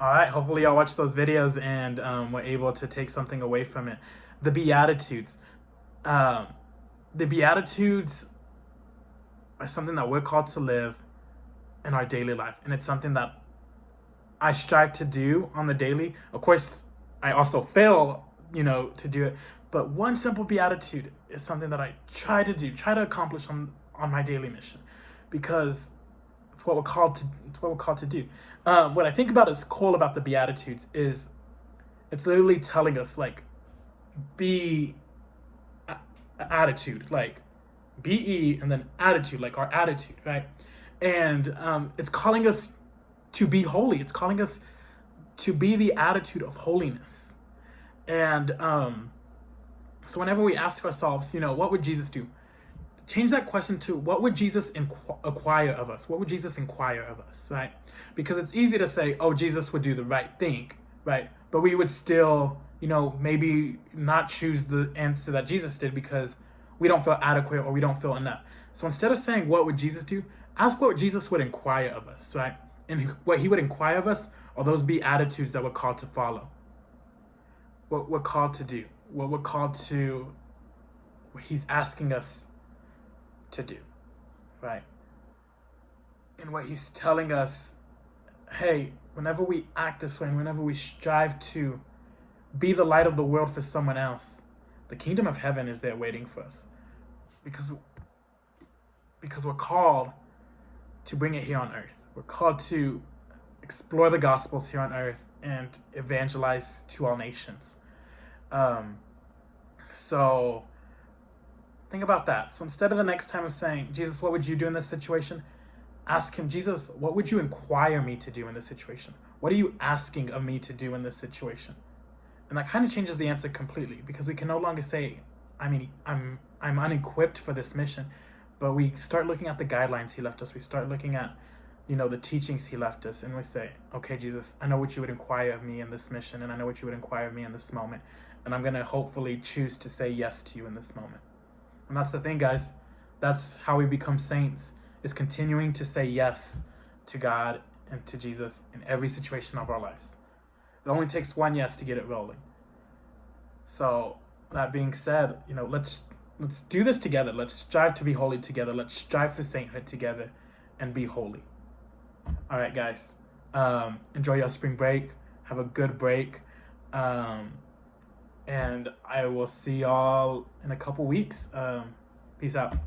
All right, hopefully y'all watch those videos and were able to take something away from it. The Beatitudes. Um, the Beatitudes are something that we're called to live in our daily life, and it's something that I strive to do on the daily. Of course, I also fail, to do it. But one simple beatitude is something that I try to do, try to accomplish on my daily mission, because it's what we're called to. It's what we're called to do. What I think about is cool about the beatitudes is it's literally telling us like be attitude, like be and then attitude, like our attitude, right? And it's calling us to be holy. It's calling us to be the attitude of holiness. And so whenever we ask ourselves, what would Jesus do? Change that question to what would Jesus acquire of us? What would Jesus inquire of us, right? Because it's easy to say, oh, Jesus would do the right thing, right? But we would still, maybe not choose the answer that Jesus did because we don't feel adequate or we don't feel enough. So instead of saying, what would Jesus do? Ask what Jesus would inquire of us, right? And what he would inquire of us are those beatitudes that we're called to follow. What we're called to do. What we're called to, what he's asking us to do, right? And what he's telling us, hey, whenever we act this way, and whenever we strive to be the light of the world for someone else, the kingdom of heaven is there waiting for us. Because we're called to bring it here on earth. We're called to explore the gospels here on earth and evangelize to all nations. So think about that. So instead of the next time of saying, Jesus, what would you do in this situation? Ask him, Jesus, what would you inquire me to do in this situation? What are you asking of me to do in this situation? And that kind of changes the answer completely, because we can no longer say, I'm unequipped for this mission, but we start looking at the guidelines he left us. We start looking at, the teachings he left us, and we say, okay, Jesus, I know what you would inquire of me in this mission, and I know what you would inquire of me in this moment, and I'm going to hopefully choose to say yes to you in this moment. And that's the thing, guys. That's how we become saints, is continuing to say yes to God and to Jesus in every situation of our lives. It only takes one yes to get it rolling. So that being said, let's do this together. Let's strive to be holy together. Let's strive for sainthood together and be holy. All right, guys. Enjoy your spring break. Have a good break. And I will see y'all in a couple weeks. Peace out.